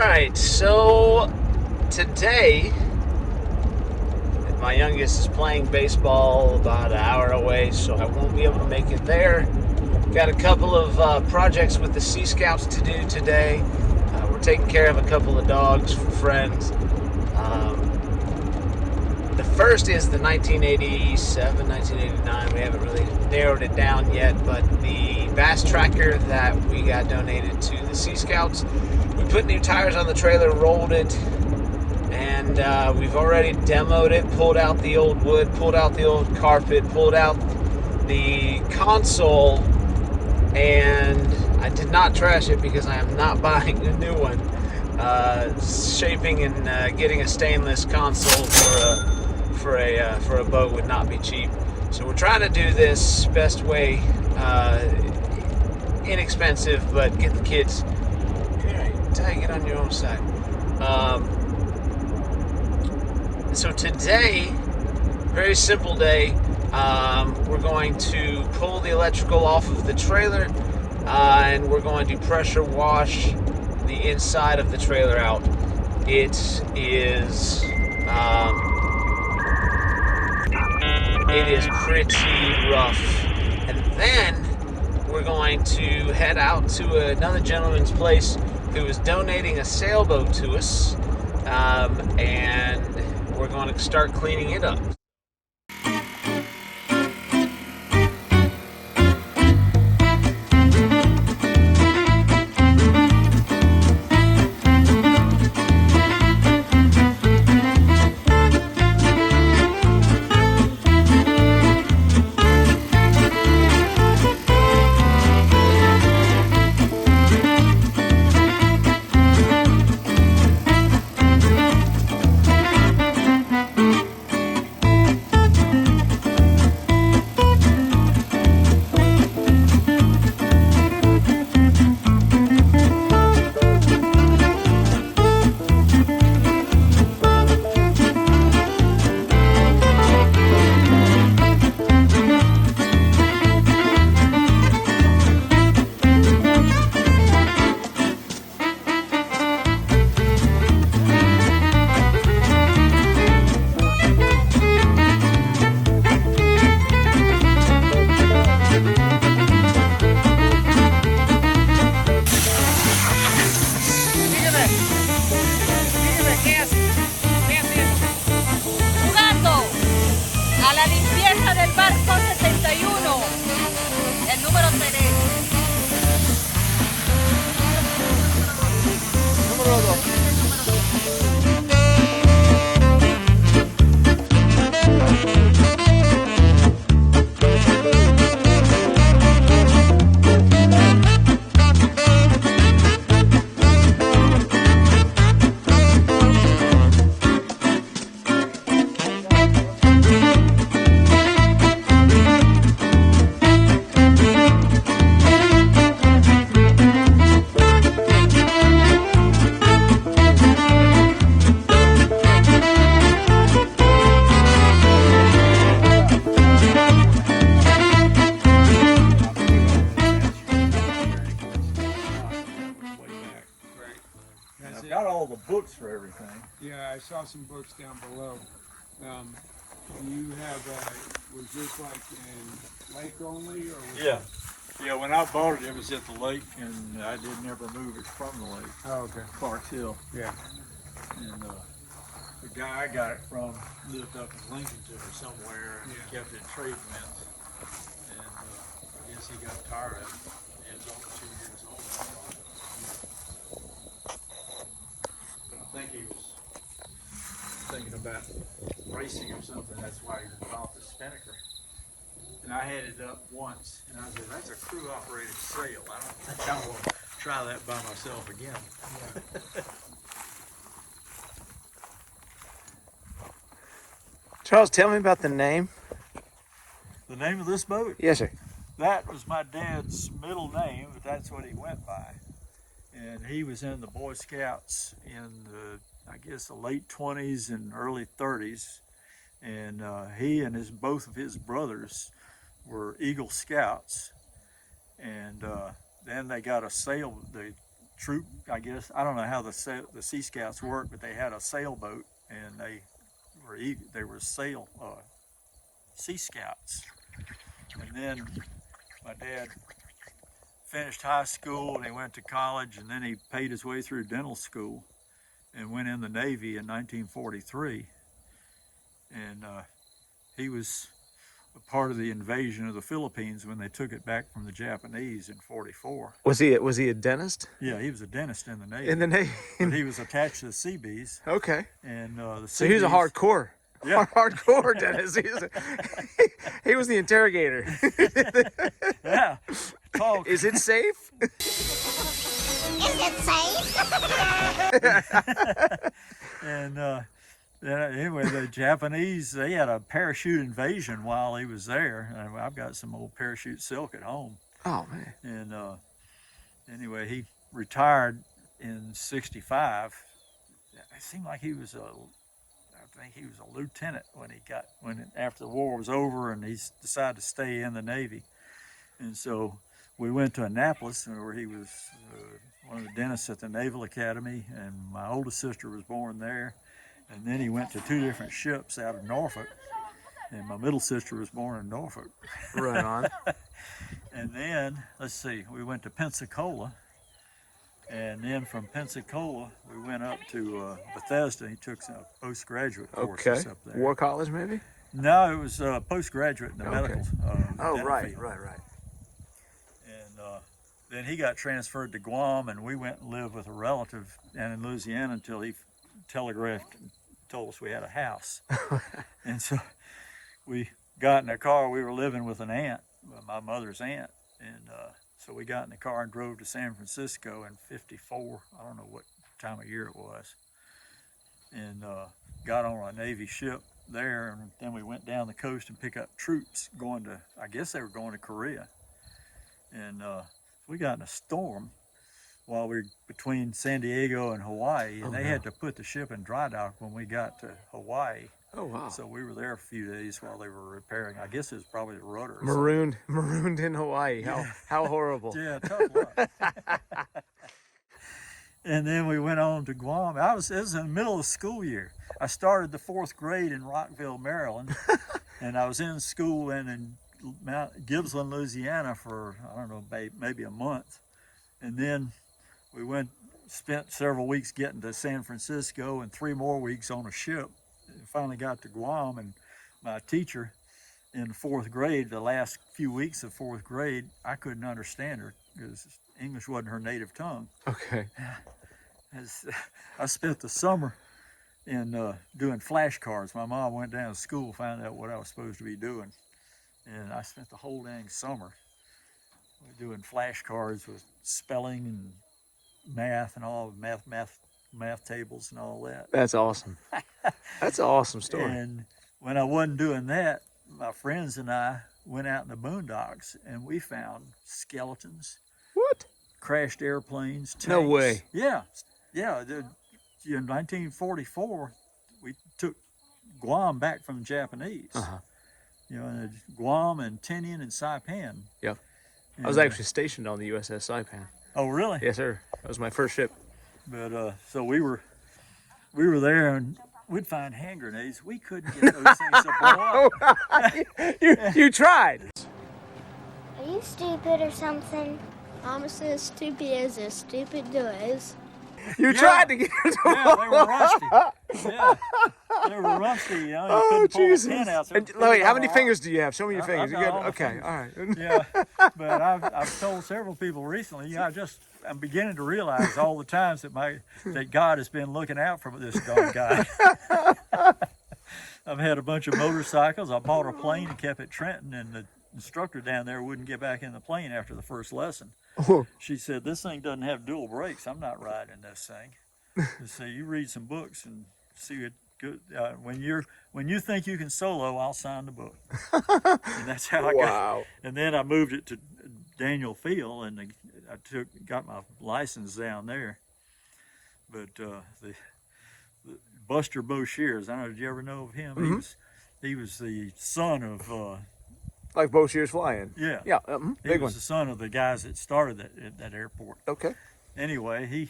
right, so today my youngest is playing baseball about an hour away, so I won't be able to make it there. Got a couple of projects with the Sea Scouts to do today. We're taking care of a couple of dogs for friends. The first is the 1987, 1989. We haven't really narrowed it down yet, but the bass tracker that we got donated to the Sea Scouts. We put new tires on the trailer, rolled it, and we've already demoed it, pulled out the old wood, pulled out the old carpet, pulled out the console, and I did not trash it because I am not buying a new one. Shaping and getting a stainless console for a boat would not be cheap. So we're trying to do this best way, inexpensive, but get the kids. Tag it on your own side. So today, very simple day. We're going to pull the electrical off of the trailer, and we're going to pressure wash the inside of the trailer out. It is pretty rough. And then we're going to head out to another gentleman's place who is donating a sailboat to us, and we're going to start cleaning it up. La limpieza del barco 71, el número 3. Número 2. I've got all the books for everything. Yeah, I saw some books down below. Do you have, was this like in lake only, or was Yeah. Yeah, when I bought it, it was at the lake, and I didn't ever move it from the lake. Oh, okay. Clark Hill. Yeah. And the guy I got it from lived up in Lincolnton or somewhere, and he kept it in trade winds. And I guess he got tired of it. It was only 2 years old. But I think he was thinking about racing or something. That's why he bought the Spinnaker. And I had it up once, and I said, that's a crew-operated sail. I don't think I want to try that by myself again. Yeah. Charles, tell me about the name. The name of this boat? Yes, sir. That was my dad's middle name, but that's what he went by. And he was in the Boy Scouts in the, I guess, the late 20s and early 30s. And he and both of his brothers were Eagle Scouts. And then they got a sail, they troop, I guess. I don't know how the Sea Scouts work, but they had a sailboat, and they were Sea Scouts. And then my dad finished high school, and he went to college, and then he paid his way through dental school and went in the Navy in 1943. And he was a part of the invasion of the Philippines when they took it back from the Japanese in '44. Was he a dentist? Yeah, he was a dentist in the Navy. In the Navy. But he was attached to the Seabees. Okay. And the So he was a Seabees- hardcore. Yeah. Hardcore dentist. He was the interrogator. Yeah. Talk. Is it safe? Is it safe? And anyway, the Japanese, they had a parachute invasion while he was there. And I've got some old parachute silk at home. Oh man. And anyway, he retired in '65. It seemed like I think he was a lieutenant after the war was over, and he decided to stay in the Navy. And so we went to Annapolis, where he was one of the dentists at the Naval Academy, and my oldest sister was born there. And then he went to 2 different ships out of Norfolk, and my middle sister was born in Norfolk. Right on. And then, let's see, we went to Pensacola, and then from Pensacola, we went up to Bethesda. He took some postgraduate courses up there. War college, maybe? No, it was postgraduate in the Okay. medical dental Right. field. Right. And then he got transferred to Guam, and we went and lived with a relative down in Louisiana until he telegraphed and told us we had a house. And so we got in a car. We were living with an aunt, my mother's aunt, and so we got in the car and drove to San Francisco in '54. I don't know what time of year it was, and got on a Navy ship there, and then we went down the coast and picked up troops going to, I guess they were going to Korea. And we got in a storm while we were between San Diego and Hawaii, and they had to put the ship in dry dock when we got to Hawaii. Oh wow. So we were there a few days while they were repairing. I guess it was probably the rudder. Or Marooned in Hawaii. How horrible. Yeah, tough luck. And then we went on to Guam. It was in the middle of the school year. I started the 4th grade in Rockville, Maryland, and I was in school in Mount Gibbsland, Louisiana for, I don't know, maybe a month. And then we spent several weeks getting to San Francisco and 3 more weeks on a ship. And finally got to Guam, and my teacher in 4th grade, the last few weeks of 4th grade, I couldn't understand her because English wasn't her native tongue. Okay. I spent the summer in doing flashcards. My mom went down to school, found out what I was supposed to be doing, and I spent the whole dang summer doing flashcards with spelling and math and all math tables and all that. That's awesome. That's an awesome story. And when I wasn't doing that, my friends and I went out in the boondocks, and we found skeletons, What? crashed airplanes, tanks. No way. Yeah. In 1944, we took Guam back from the Japanese. Uh-huh. Guam and Tinian and Saipan. Yeah. And, I was actually stationed on the USS Saipan. Oh, really? Yes, sir. That was my first ship. But so we were there, and we'd find hand grenades. We couldn't get those things to blow up. you tried. Are you stupid or something? Mama says stupid as stupid does. You tried to get it to Yeah, they were rusty. Yeah, they were rusty. You Oh, couldn't pull a Jesus. pin out. So And, wait, how many fingers do you have? Show me your fingers. I've You got got, all the okay, fingers. all right. Yeah, but I've told several people recently. I'm beginning to realize all the times that God has been looking out for this darn guy. I've had a bunch of motorcycles. I bought a plane and kept it Trenton, and the instructor down there wouldn't get back in the plane after the first lesson. Oh. She said, "This thing doesn't have dual brakes. I'm not riding this thing." So you read some books and see it good. When you think you can solo, I'll sign the book. And that's how I got. Wow. And then I moved it to Daniel Field, and I got my license down there. But the Buster Boshears, I don't know, did you ever know of him? Mm-hmm. He was the son of Like Boshears flying. yeah. Yeah, He big was one. the son of the guys that started that airport. Okay. anyway,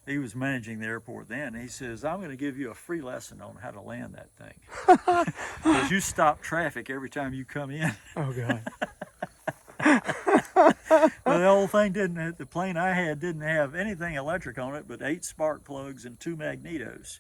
he was managing the airport then. He says, I'm going to give you a free lesson on how to land that thing. Because you stop traffic every time you come in. Oh, God. Well, the whole thing the plane I had didn't have anything electric on it but 8 spark plugs and 2 magnetos.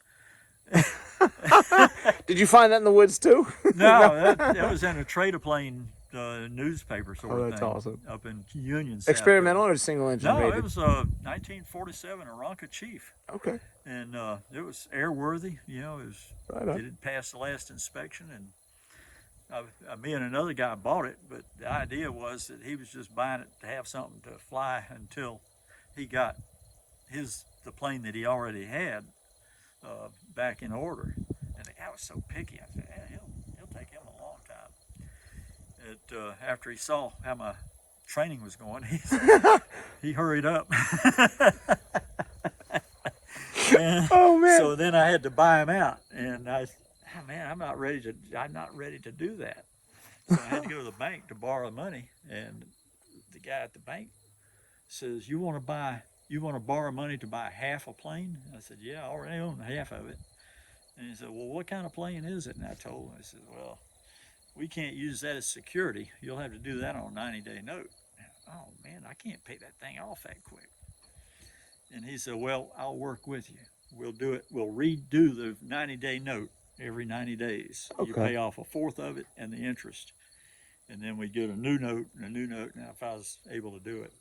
Did you find that in the woods too? No, that was in a trade-a-plane newspaper sort of that's thing. awesome. Up in Union, South Experimental or single engine No, rated? it was 1947 Aranca Chief. Okay. And it was airworthy, you know, Right on. it had passed the last inspection, and me and another guy bought it, but the idea was that he was just buying it to have something to fly until he got the plane that he already had back in order. And the guy was so picky, I said, yeah, he'll take him a long time. After he saw how my training was going, he hurried up. Oh, man. So then I had to buy him out, and I'm not ready to do that. So I had to go to the bank to borrow money, and the guy at the bank says, you want to borrow money to buy half a plane? I said, yeah, I already own half of it. And he said, well, what kind of plane is it? And I told him, I said, well, we can't use that as security. You'll have to do that on a 90-day note. Oh man, I can't pay that thing off that quick. And he said, well, I'll work with you. We'll do it. We'll redo the 90-day note every 90 days. Okay. You pay off a fourth of it and the interest. And then we get a new note and a new note. Now, if I was able to do it.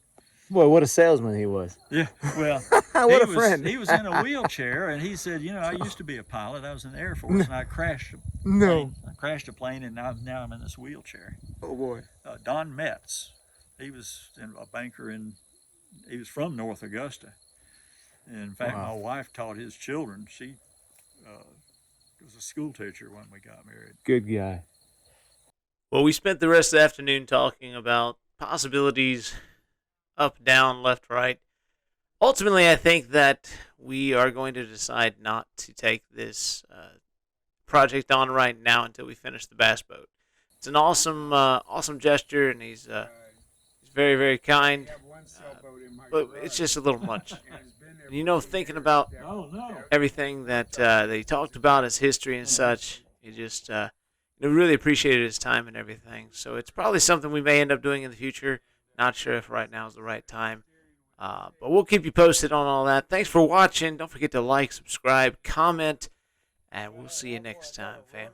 Boy, what a salesman he was. Yeah, well, What a friend. He was in a wheelchair, and he said, you know, I used to be a pilot. I was in the Air Force, and I crashed a plane. No. I crashed a plane, and now I'm in this wheelchair. Oh, boy. Don Metz, he was a banker, he was from North Augusta. And in fact, Wow. my wife taught his children. She was a school teacher when we got married. Good guy. Well, we spent the rest of the afternoon talking about possibilities, up, down, left, right. Ultimately, I think that we are going to decide not to take this project on right now until we finish the bass boat. It's an awesome gesture, and he's very, very kind. I have one sailboat in my But garage, it's just a little much. and it's been there You know, for thinking years. about Oh, no. everything that he talked about, his history and such, he just really appreciated his time and everything. So it's probably something we may end up doing in the future. Not sure if right now is the right time. But we'll keep you posted on all that. Thanks for watching. Don't forget to like, subscribe, comment, and we'll see you next time, fam.